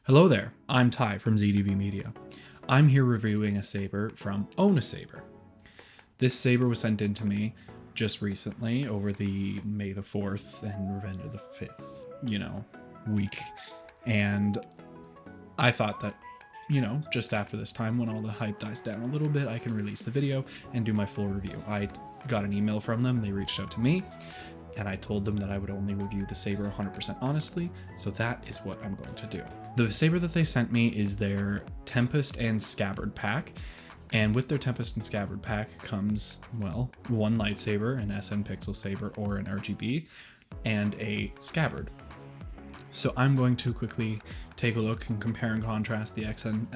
Hello there, I'm Ty from ZDV Media. I'm here reviewing a saber from OwnASaber. This saber was sent in to me just recently over the May the 4th and Revenge of the 5th, week. And I thought that, just after this time when all the hype dies down a little bit, I can release the video and do my full review. I got an email from them, they reached out to me, and I told them that I would only review the saber 100% honestly, so that is what I'm going to do. The saber that they sent me is their Tempest and Scabbard pack, and with their Tempest and Scabbard pack comes, well, one lightsaber, an SN Pixel saber or an RGB, and a scabbard. So I'm going to quickly take a look and compare and contrast the SN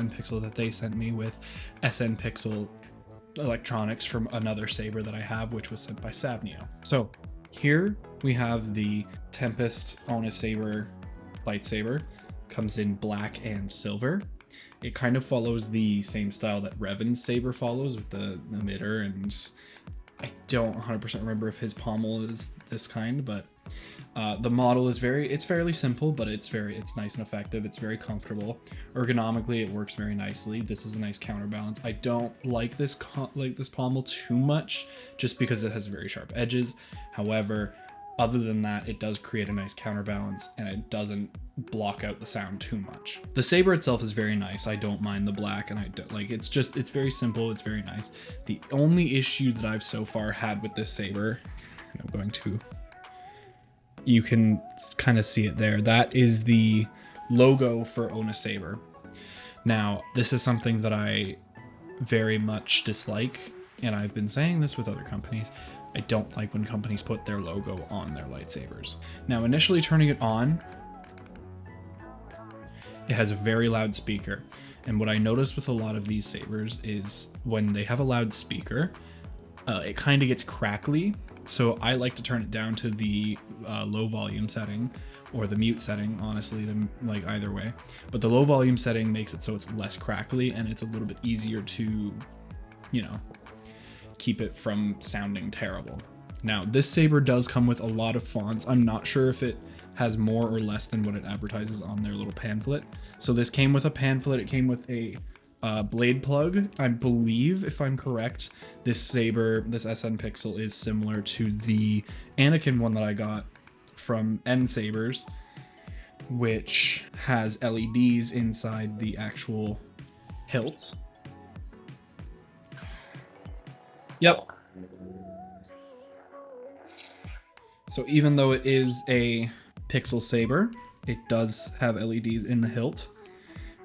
Pixel that they sent me with SN Pixel electronics from another saber that I have, which was sent by Sabneo. So here we have the Tempest OwnASaber lightsaber. Comes in black and silver. It kind of follows the same style that Revan's saber follows with the emitter, and I don't 100% remember if his pommel is this kind, but the model is it's fairly simple, but it's nice and effective. It's very comfortable. Ergonomically, it works very nicely. This is a nice counterbalance. I don't like this pommel too much just because it has very sharp edges. However, other than that, it does create a nice counterbalance and it doesn't block out the sound too much. The saber itself is very nice. I don't mind the black, and I don't like it's very simple. It's very nice. The only issue that I've so far had with this saber, and I'm going to, you can kind of see it there. That is the logo for OwnASaber. Now, this is something that I very much dislike, and I've been saying this with other companies. I don't like when companies put their logo on their lightsabers. Now, initially turning it on, it has a very loud speaker. And what I noticed with a lot of these sabers is when they have a loud speaker, it kind of gets crackly. So I like to turn it down to the low volume setting or the mute setting, honestly, like either way. But the low volume setting makes it so it's less crackly and it's a little bit easier to, keep it from sounding terrible. Now, this saber does come with a lot of fonts. I'm not sure if it has more or less than what it advertises on their little pamphlet. So this came with a pamphlet. It came with a blade plug. I believe, if I'm correct, this saber, this SN Pixel, is similar to the Anakin one that I got from N-Sabers, which has LEDs inside the actual hilt. Yep. So even though it is a pixel saber, it does have LEDs in the hilt,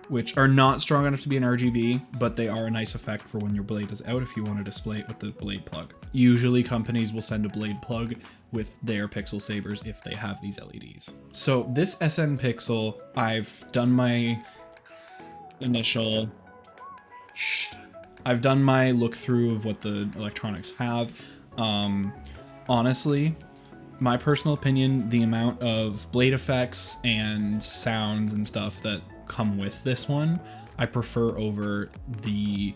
which are not strong enough to be an RGB, but they are a nice effect for when your blade is out if you want to display it with the blade plug. Usually companies will send a blade plug with their pixel sabers if they have these LEDs. So this SN Pixel, I've done my look through of what the electronics have. Honestly, my personal opinion, the amount of blade effects and sounds and stuff that come with this one, I prefer over I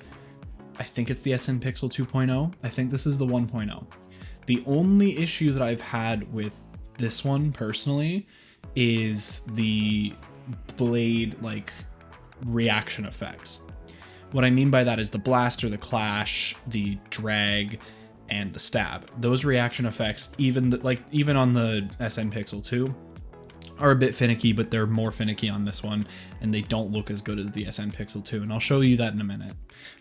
think it's the SN Pixel 2.0. I think this is the 1.0. The only issue that I've had with this one personally is the blade reaction effects. What I mean by that is the blaster, the clash, the drag, and the stab. Those reaction effects, even on the SN Pixel 2, are a bit finicky, but they're more finicky on this one, and they don't look as good as the SN Pixel 2, and I'll show you that in a minute.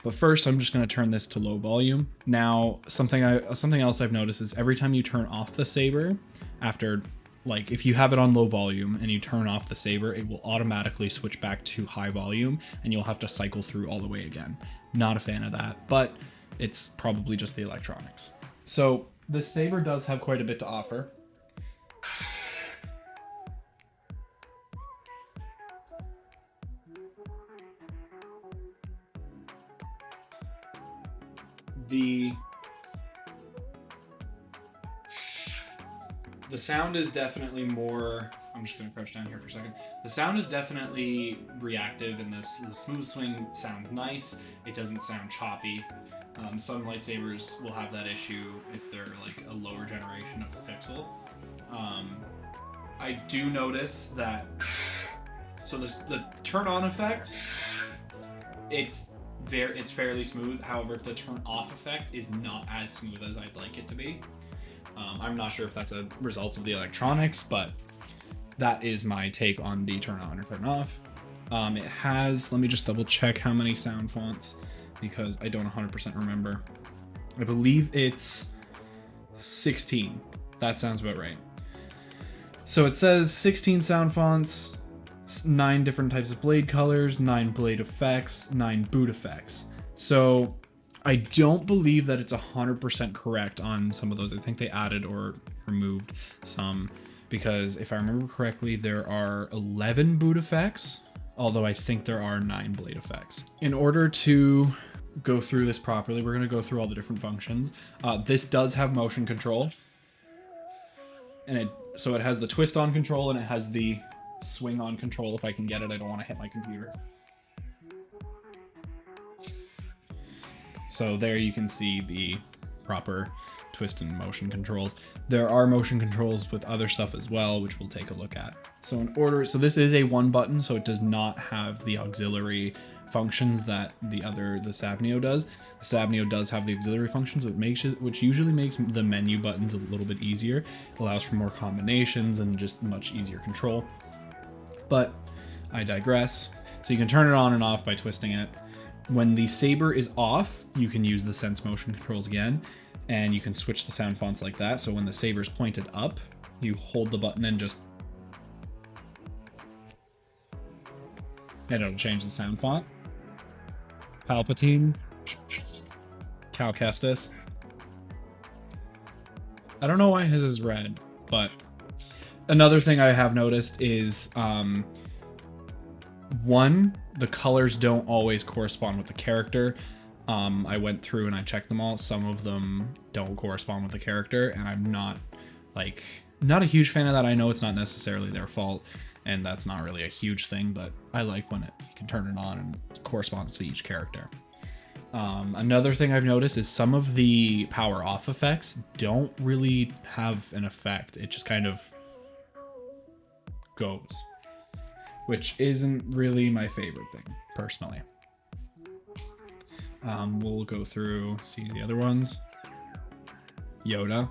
But first, I'm just going to turn this to low volume. Now, something else I've noticed is every time you turn off the saber, after if you have it on low volume and you turn off the saber, it will automatically switch back to high volume and you'll have to cycle through all the way again. Not a fan of that, but it's probably just the electronics. So this saber does have quite a bit to offer. The sound is definitely more, I'm just going to crouch down here for a second. The sound is definitely reactive, and the smooth swing sounds nice. It doesn't sound choppy. Some lightsabers will have that issue if they're a lower generation of Pixel. I do notice that So the turn on effect, it's fairly smooth. However, the turn off effect is not as smooth as I'd like it to be. I'm not sure if that's a result of the electronics, but that is my take on the turn on or turn off. It has, let me just double check how many sound fonts, because I don't 100% remember. I believe it's 16. That sounds about right. So it says 16 sound fonts, 9 different types of blade colors, 9 blade effects, 9 boot effects. So I don't believe that it's 100% correct on some of those. I think they added or removed some, because if I remember correctly, there are 11 boot effects, although I think there are 9 blade effects. In order to go through this properly, we're going to go through all the different functions. This does have motion control, and so it has the twist on control and it has the swing on control. If I can get it, I don't want to hit my computer. So there you can see the proper twist and motion controls. There are motion controls with other stuff as well, which we'll take a look at. So so this is a one button, so it does not have the auxiliary functions that the Sabneo does. The Sabneo does have the auxiliary functions, which usually makes the menu buttons a little bit easier. It allows for more combinations and just much easier control. But I digress. So you can turn it on and off by twisting it. When the Saber is off, you can use the Sense motion controls again, and you can switch the sound fonts like that. So when the Saber's pointed up, you hold the button and it'll change the sound font. Palpatine. Cal Kestis. I don't know why his is red, but another thing I have noticed is, the colors don't always correspond with the character. I went through and I checked them all. Some of them don't correspond with the character, and I'm not a huge fan of that. I know it's not necessarily their fault, and that's not really a huge thing, but I like when you can turn it on and it corresponds to each character. Another thing I've noticed is some of the power off effects don't really have an effect. It just kind of goes, which isn't really my favorite thing, personally. We'll go through, see the other ones. Yoda,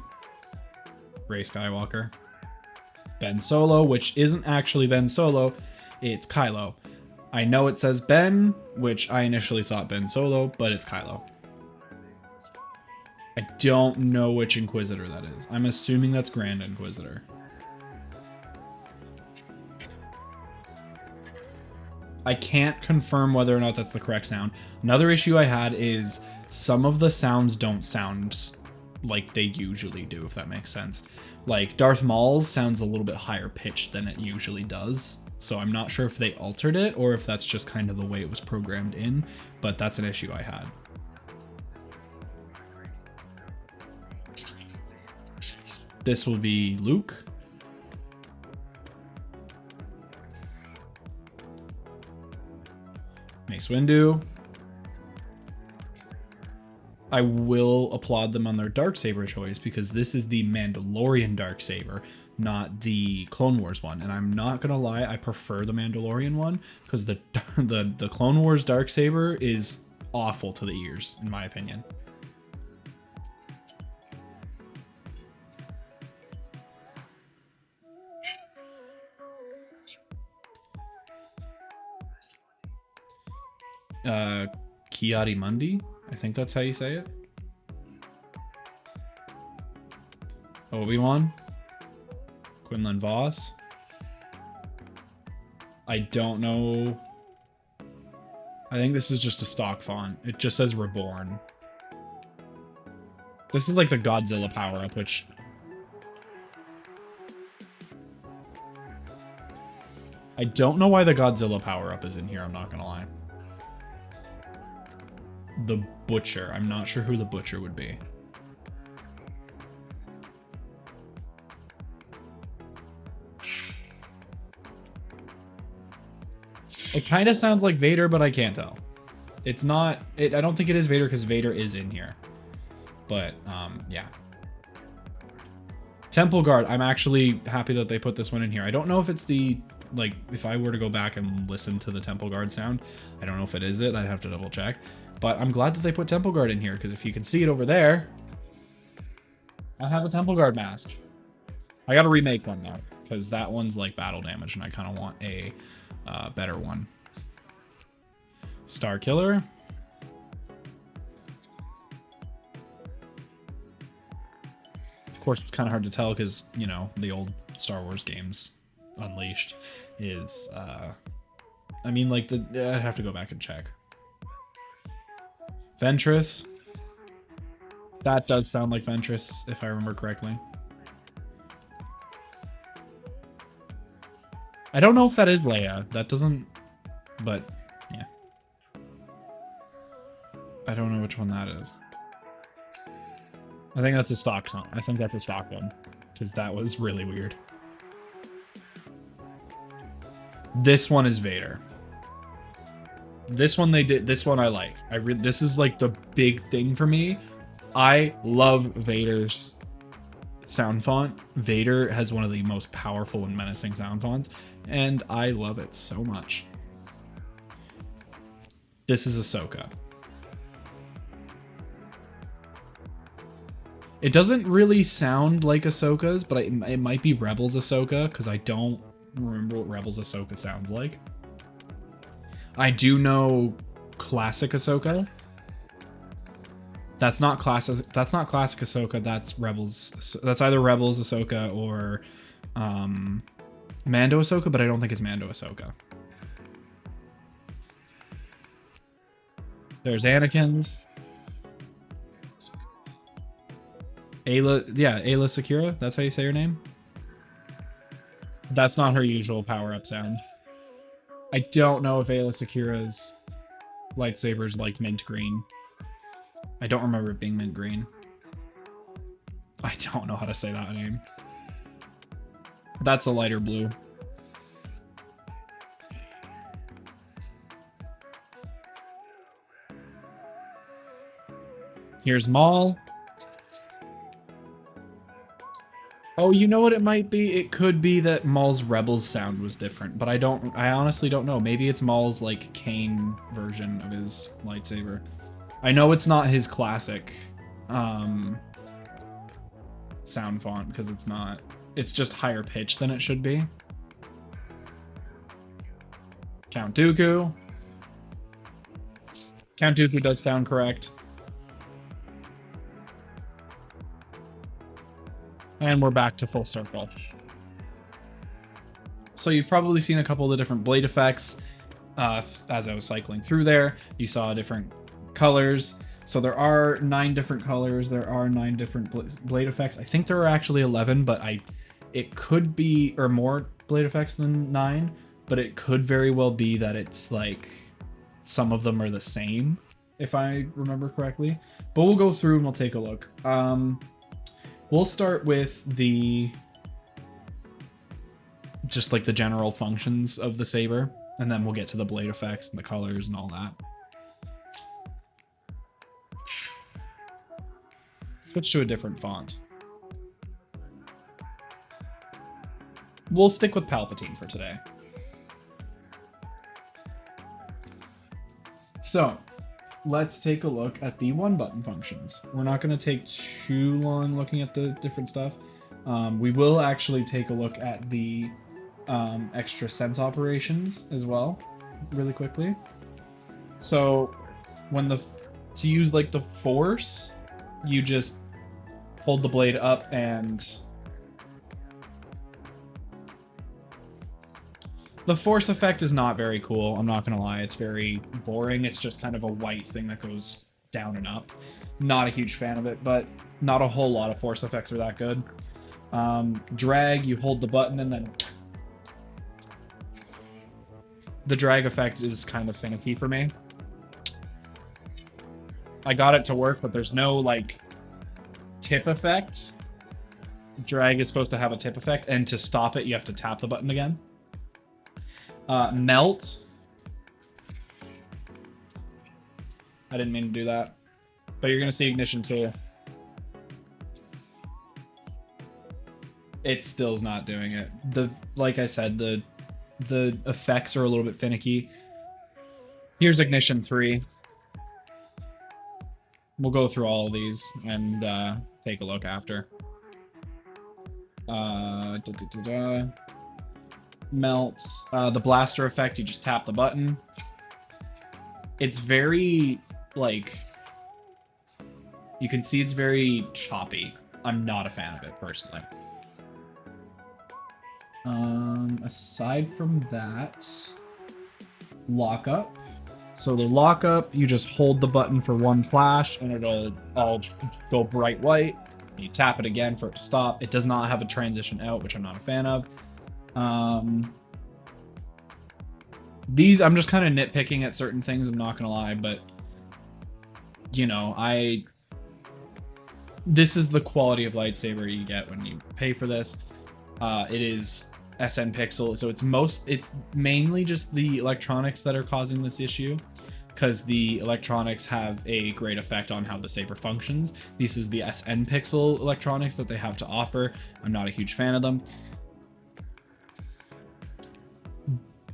Rey Skywalker, Ben Solo, which isn't actually Ben Solo, it's Kylo. I know it says Ben, which I initially thought Ben Solo, but it's Kylo. I don't know which Inquisitor that is. I'm assuming that's Grand Inquisitor. I can't confirm whether or not that's the correct sound. Another issue I had is some of the sounds don't sound like they usually do, if that makes sense. Like Darth Maul's sounds a little bit higher pitched than it usually does. So I'm not sure if they altered it or if that's just kind of the way it was programmed in, but that's an issue I had. This will be Luke. Mace Windu. I will applaud them on their Darksaber choice, because this is the Mandalorian Darksaber, not the Clone Wars one. And I'm not gonna lie, I prefer the Mandalorian one, because the Clone Wars Darksaber is awful to the ears, in my opinion. Kiadi Mundi, I think that's how you say it. Obi-Wan. Quinlan Voss. I don't know. I think this is just a stock font. It just says Reborn. This is like the Godzilla power-up, which... I don't know why the Godzilla power-up is in here, I'm not gonna lie. The Butcher. I'm not sure who the Butcher would be. It kind of sounds like Vader, but I can't tell. It's not... I don't think it is Vader, because Vader is in here. But, yeah. Temple Guard. I'm actually happy that they put this one in here. I don't know if it's the like, if I were to go back and listen to the Temple Guard sound, I don't know if it is it. I'd have to double check. But I'm glad that they put Temple Guard in here, because if you can see it over there, I have a Temple Guard mask. I got to remake one now, because that one's like battle damage, and I kind of want a better one. Star Killer. Of course, it's kind of hard to tell because, you know, the old Star Wars games, Unleashed, is, I mean, like, I'd have to go back and check. Ventress. That does sound like Ventress, if I remember correctly. I don't know if that is Leia. That doesn't, but, yeah. I don't know which one that is. I think that's a stock song. I think that's a stock one, because that was really weird. This one is Vader. This one they did. This one I like. This is like the big thing for me. I love Vader's sound font. Vader has one of the most powerful and menacing sound fonts, and I love it so much. This is Ahsoka. It doesn't really sound like Ahsoka's, but it might be Rebels Ahsoka, because I don't remember what Rebels Ahsoka sounds like. I do know classic Ahsoka. That's not classic. That's not classic Ahsoka. That's Rebels. That's either Rebels Ahsoka or Mando Ahsoka, but I don't think it's Mando Ahsoka. There's Anakin's. Ayla, yeah, Ayla Secura. That's how you say her name. That's not her usual power-up sound. I don't know if Ayla Secura's lightsaber's like mint green. I don't remember it being mint green. I don't know how to say that name. That's a lighter blue. Here's Maul. Oh, you know what it might be? It could be that Maul's Rebels sound was different, but I honestly don't know. Maybe it's Maul's like Kane version of his lightsaber. I know it's not his classic sound font, because it's not. It's just higher pitch than it should be. Count Dooku. Count Dooku does sound correct. And we're back to full circle. So you've probably seen a couple of the different blade effects as I was cycling through there. You saw different colors. So there are 9 different colors. There are 9 different blade effects. I think there are actually 11, but it could be, or more blade effects than 9, but it could very well be that it's like some of them are the same, if I remember correctly. But we'll go through and we'll take a look. We'll start with just like the general functions of the saber, and then we'll get to the blade effects and the colors and all that. Switch to a different font. We'll stick with Palpatine for today. So, let's take a look at the one-button functions. We're not going to take too long looking at the different stuff. We will actually take a look at the extra sense operations as well, really quickly. So, to use like the Force, you just hold the blade up and the Force effect is not very cool. I'm not going to lie. It's very boring. It's just kind of a white thing that goes down and up. Not a huge fan of it, but not a whole lot of Force effects are that good. Drag, you hold the button and then the drag effect is kind of finicky for me. I got it to work, but there's no like tip effect. Drag is supposed to have a tip effect, and to stop it, you have to tap the button again. Melt. I didn't mean to do that, but you're gonna see ignition too. It still's not doing it. Like I said, the the effects are a little bit finicky. Here's Ignition 3. We'll go through all of these and take a look after. Melts. The blaster effect, you just tap the button. It's very, like, you can see it's very choppy. I'm not a fan of it, personally. Aside from that, lockup. So the lockup, you just hold the button for one flash, and it'll all go bright white. You tap it again for it to stop. It does not have a transition out, which I'm not a fan of. These, I'm just kind of nitpicking at certain things, I'm not gonna lie, but you know, this is the quality of lightsaber you get when you pay for this. It is SN Pixel, so it's mainly just the electronics that are causing this issue, because the electronics have a great effect on how the saber functions. This is the SN Pixel electronics that they have to offer. I'm not a huge fan of them.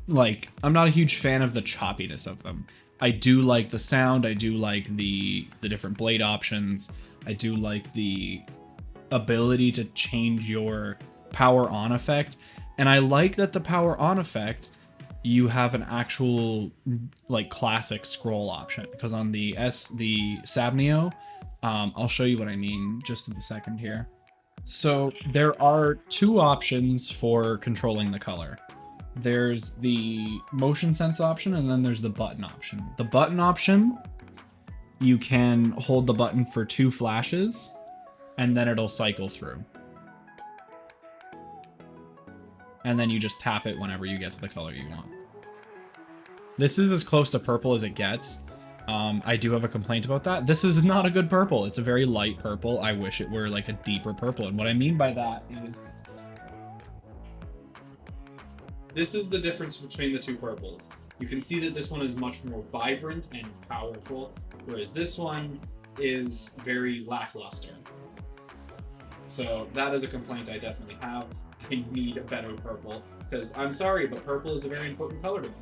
Like, I'm not a huge fan of the choppiness of them. I do like the sound, I do like the different blade options, I do like the ability to change your power on effect, and I like that the power on effect, you have an actual, like, classic scroll option, because on the Sabneo, I'll show you what I mean just in a second here. So there are two options for controlling the color. There's the motion sense option, and then there's the button option. The button option, you can hold the button for 2 flashes, and then it'll cycle through. And then you just tap it whenever you get to the color you want. This is as close to purple as it gets. I do have a complaint about that. This is not a good purple. It's a very light purple. I wish it were like a deeper purple. And what I mean by that is, this is the difference between the two purples. You can see that this one is much more vibrant and powerful, whereas this one is very lackluster. So that is a complaint I definitely have. I need a better purple, because I'm sorry, but purple is a very important color to me.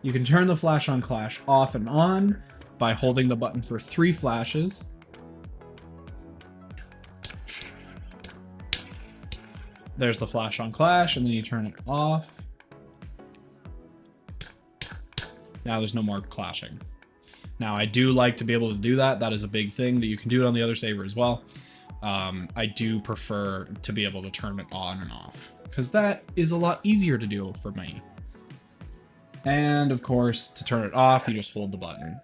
You can turn the flash on clash off and on by holding the button for 3 flashes. There's the flash on clash, and then you turn it off. Now there's no more clashing. Now I do like to be able to do that. That is a big thing that you can do it on the other saber as well. I do prefer to be able to turn it on and off, because that is a lot easier to do for me. And of course, to turn it off, you just hold the button.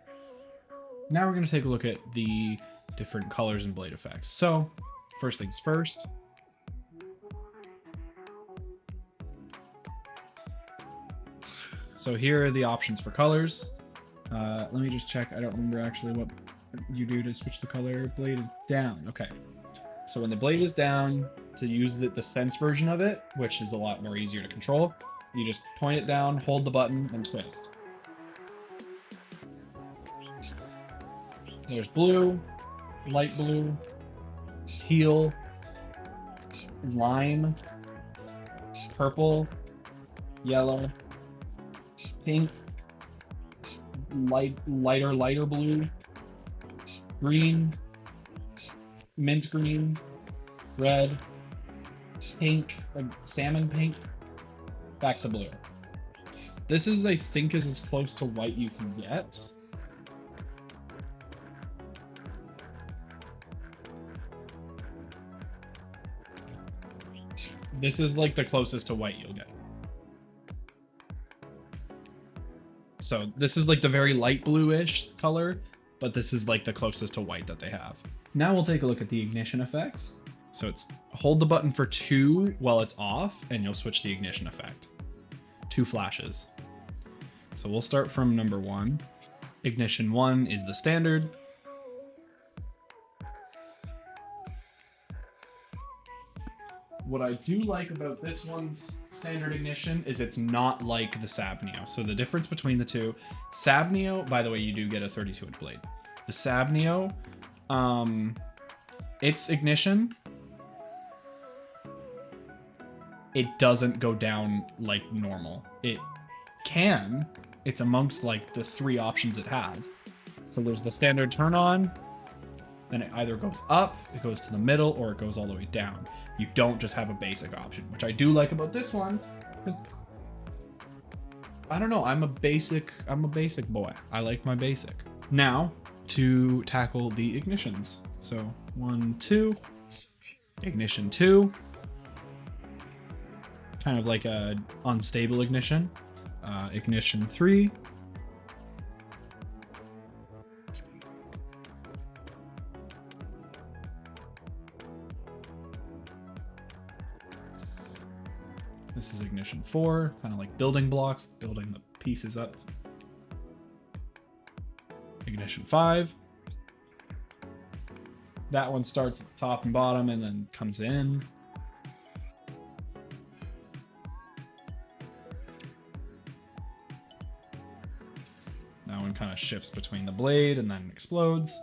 Now we're going to take a look at the different colors and blade effects. So first things first. So here are the options for colors. Let me just check. I don't remember actually what you do to switch the color. Blade is down. Okay. So when the blade is down, to use the sense version of it, which is a lot more easier to control, you just point it down, hold the button, and twist. There's blue, light blue, teal, lime, purple, yellow, pink, lighter blue, green, mint green, red, pink, like salmon pink, back to blue. This is, I think, is as close to white you can get. This is like the closest to white you'll get. So this is like the very light bluish color, but this is like the closest to white that they have. Now we'll take a look at the ignition effects. So it's hold the button for 2 while it's off, and you'll switch the ignition effect. 2 flashes. So we'll start from number 1. Ignition 1 is the standard. What I do like about this one's standard ignition is it's not like the Sabneo. So the difference between the two, Sabneo, by the way, you do get a 32-inch blade. The Sabneo, its ignition, it doesn't go down like normal. It can. It's amongst like the 3 options it has. So there's the standard turn on, then it either goes up, it goes to the middle, or it goes all the way down. You don't just have a basic option, which I do like about this one. I don't know, I'm a basic boy. I like my basic. Now, to tackle the ignitions. So 1, 2, ignition 2. Kind of like a unstable ignition. Ignition 3. This is ignition 4, kind of like building blocks, building the pieces up. Ignition 5. That one starts at the top and bottom and then comes in. That one kind of shifts between the blade and then explodes.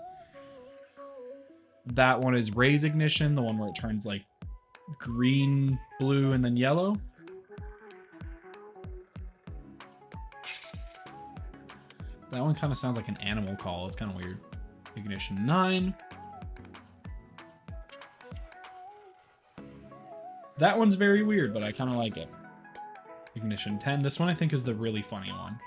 That one is raise ignition, the one where it turns like green, blue, and then yellow. That one kind of sounds like an animal call. It's kind of weird. Ignition 9. That one's very weird, but I kind of like it. Ignition 10. This one I think is the really funny one.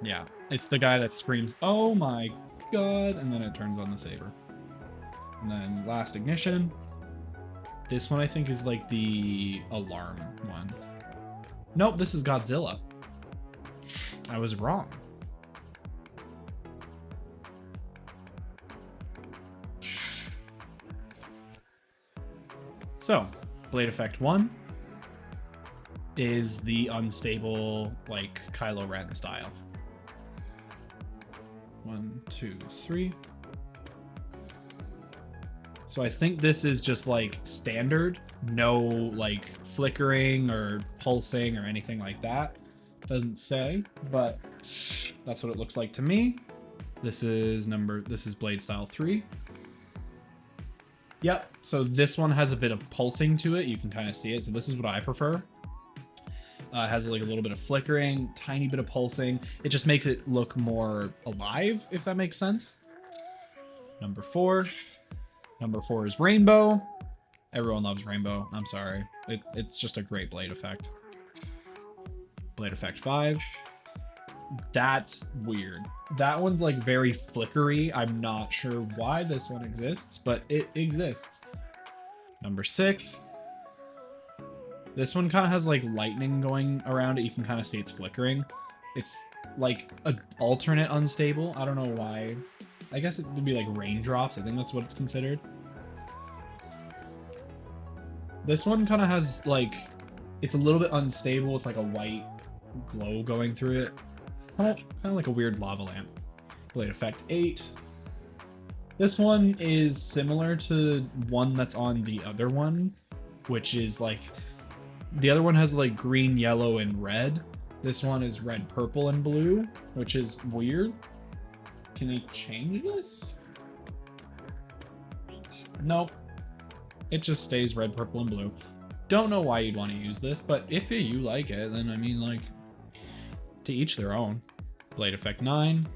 Yeah, it's the guy that screams, "Oh my god," and then it turns on the saber. And then last ignition. This one I think is like the alarm one. Nope, this is Godzilla. I was wrong. So, blade effect 1 is the unstable, like Kylo Ren style. 1, 2, 3. So I think this is just like standard, no like flickering or pulsing or anything like that. Doesn't say, but that's what it looks like to me. This is blade style 3. Yep, so this one has a bit of pulsing to it. You can kind of see it. So this is what I prefer. It has like a little bit of flickering, tiny bit of pulsing. It just makes it look more alive, if that makes sense. Number 4. Number 4 is rainbow. Everyone loves rainbow. I'm sorry. It's just a great blade effect. Blade effect 5. That's weird. That one's like very flickery. I'm not sure why this one exists, but it exists. Number 6. This one kind of has like lightning going around it. You can kind of see it's flickering. It's like an alternate unstable. I don't know why. I guess it would be like raindrops. I think that's what it's considered. This one kind of has like, it's a little bit unstable with like a white glow going through it. Kind of like a weird lava lamp. Blade effect 8. This one is similar to one that's on the other one, which is like, the other one has like green, yellow, and red. This one is red, purple, and blue, which is weird. Can I change this? Nope. It just stays red, purple, and blue. Don't know why you'd want to use this, but if you like it, then I mean, like, to each their own. Blade effect 9.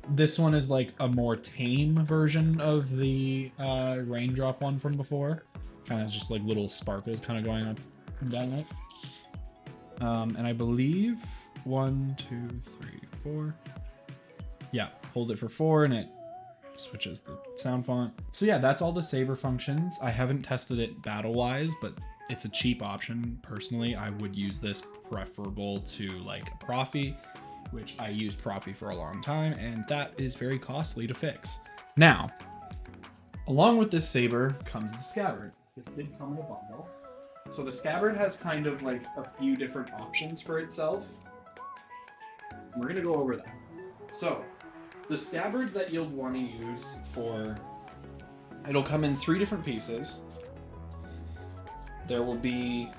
This one is like a more tame version of the raindrop one from before. Kind of just like little sparkles kind of going up and down it. And I believe 1, 2, 3, 4. Yeah, hold it for 4 and it switches the sound font. So yeah, that's all the Saber functions. I haven't tested it battle-wise, but it's a cheap option. Personally, I would use this preferable to like a Profi, which I used Profi for a long time, and that is very costly to fix. Now, along with this Saber comes the scabbard. This did come in a bundle. So the scabbard has kind of like a few different options for itself. We're gonna go over that. So, the scabbard that you'll want to use for, it'll come in 3 different pieces. There will be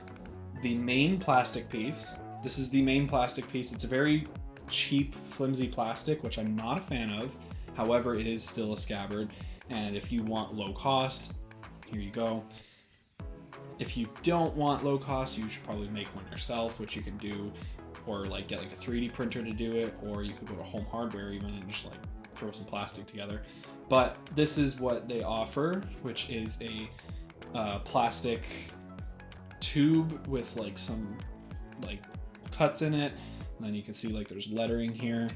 the main plastic piece. This is the main plastic piece. It's a very cheap, flimsy plastic, which I'm not a fan of. However, it is still a scabbard. And if you want low cost, here you go. If you don't want low cost, you should probably make one yourself, which you can do, or like get like a 3D printer to do it, or you could go to Home Hardware even and just like throw some plastic together. But this is what they offer, which is a plastic tube with like some like cuts in it, and then you can see like there's lettering here,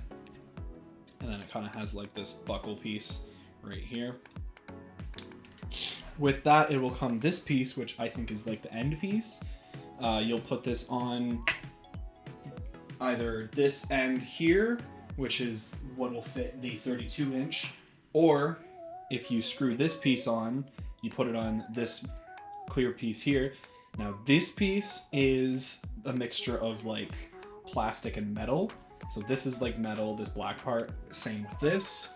and then it kind of has like this buckle piece right here. With that, it will come this piece, which I think is like the end piece. You'll put this on either this end here, which is what will fit the 32-inch, or if you screw this piece on, you put it on this clear piece here. Now this piece is a mixture of like plastic and metal. So this is like metal, this black part, same with this,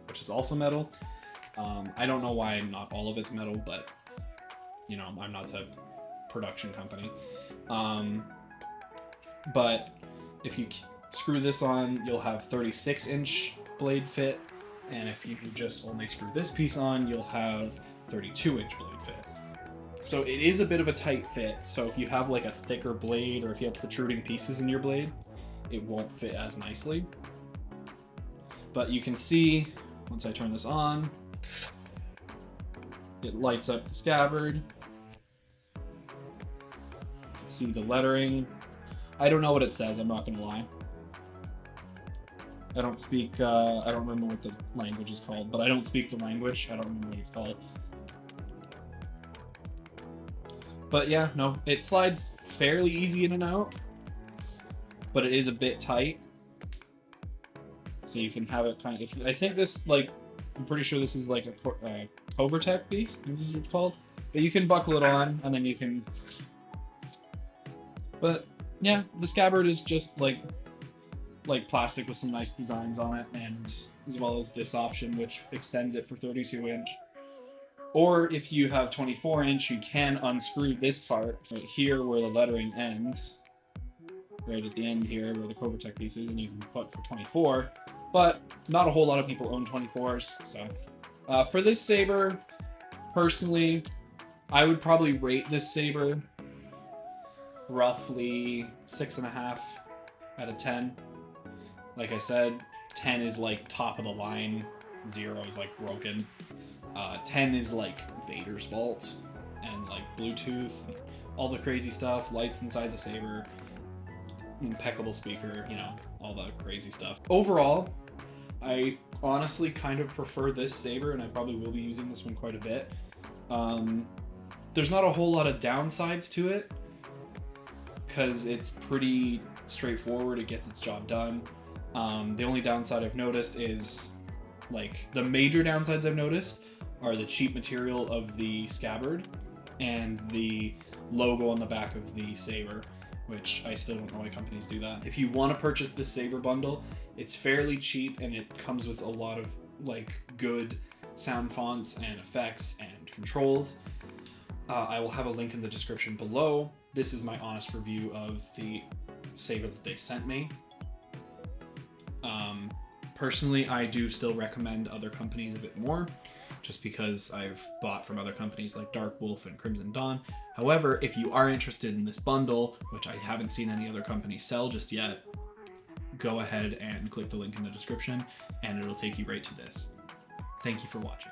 which is also metal. I don't know why not all of it's metal, but you know, I'm not a production company. But if you screw this on, you'll have 36-inch blade fit. And if you just only screw this piece on, you'll have 32-inch blade fit. So it is a bit of a tight fit. So if you have like a thicker blade, or if you have protruding pieces in your blade, it won't fit as nicely. But you can see, once I turn this on, it lights up the scabbard. You can see the lettering. I don't know what it says, I'm not gonna lie. I don't speak, I don't remember what the language is called, but I don't speak the language. I don't remember what it's called. But yeah, no, it slides fairly easy in and out, but it is a bit tight. So you can have it kind of, I think this, like, I'm pretty sure this is like a Covertech piece, this is what it's called. But you can buckle it on, and then you can, but yeah, the scabbard is just like plastic with some nice designs on it, and as well as this option which extends it for 32-inch. Or if you have 24-inch, you can unscrew this part right here where the lettering ends, right at the end here where the Covertech piece is, and you can put for 24. But not a whole lot of people own 24s, so for this saber, personally, I would probably rate this saber roughly 6.5 out of 10. Like I said, 10 is like top of the line, 0 is like broken. 10 is like Vader's vault and like Bluetooth, all the crazy stuff, lights inside the saber, impeccable speaker, you know, all the crazy stuff. Overall, I honestly kind of prefer this saber, and I probably will be using this one quite a bit. There's not a whole lot of downsides to it, because it's pretty straightforward, it gets its job done. The only downside I've noticed is, like, the major downsides I've noticed are the cheap material of the scabbard and the logo on the back of the saber, which I still don't know why companies do that. If you want to purchase this saber bundle, it's fairly cheap, and it comes with a lot of like good sound fonts and effects and controls. I will have a link in the description below. This is my honest review of the saber that they sent me. Personally, I do still recommend other companies a bit more, just because I've bought from other companies like Dark Wolf and Crimson Dawn. However, if you are interested in this bundle, which I haven't seen any other companies sell just yet, go ahead and click the link in the description, and it'll take you right to this. Thank you for watching.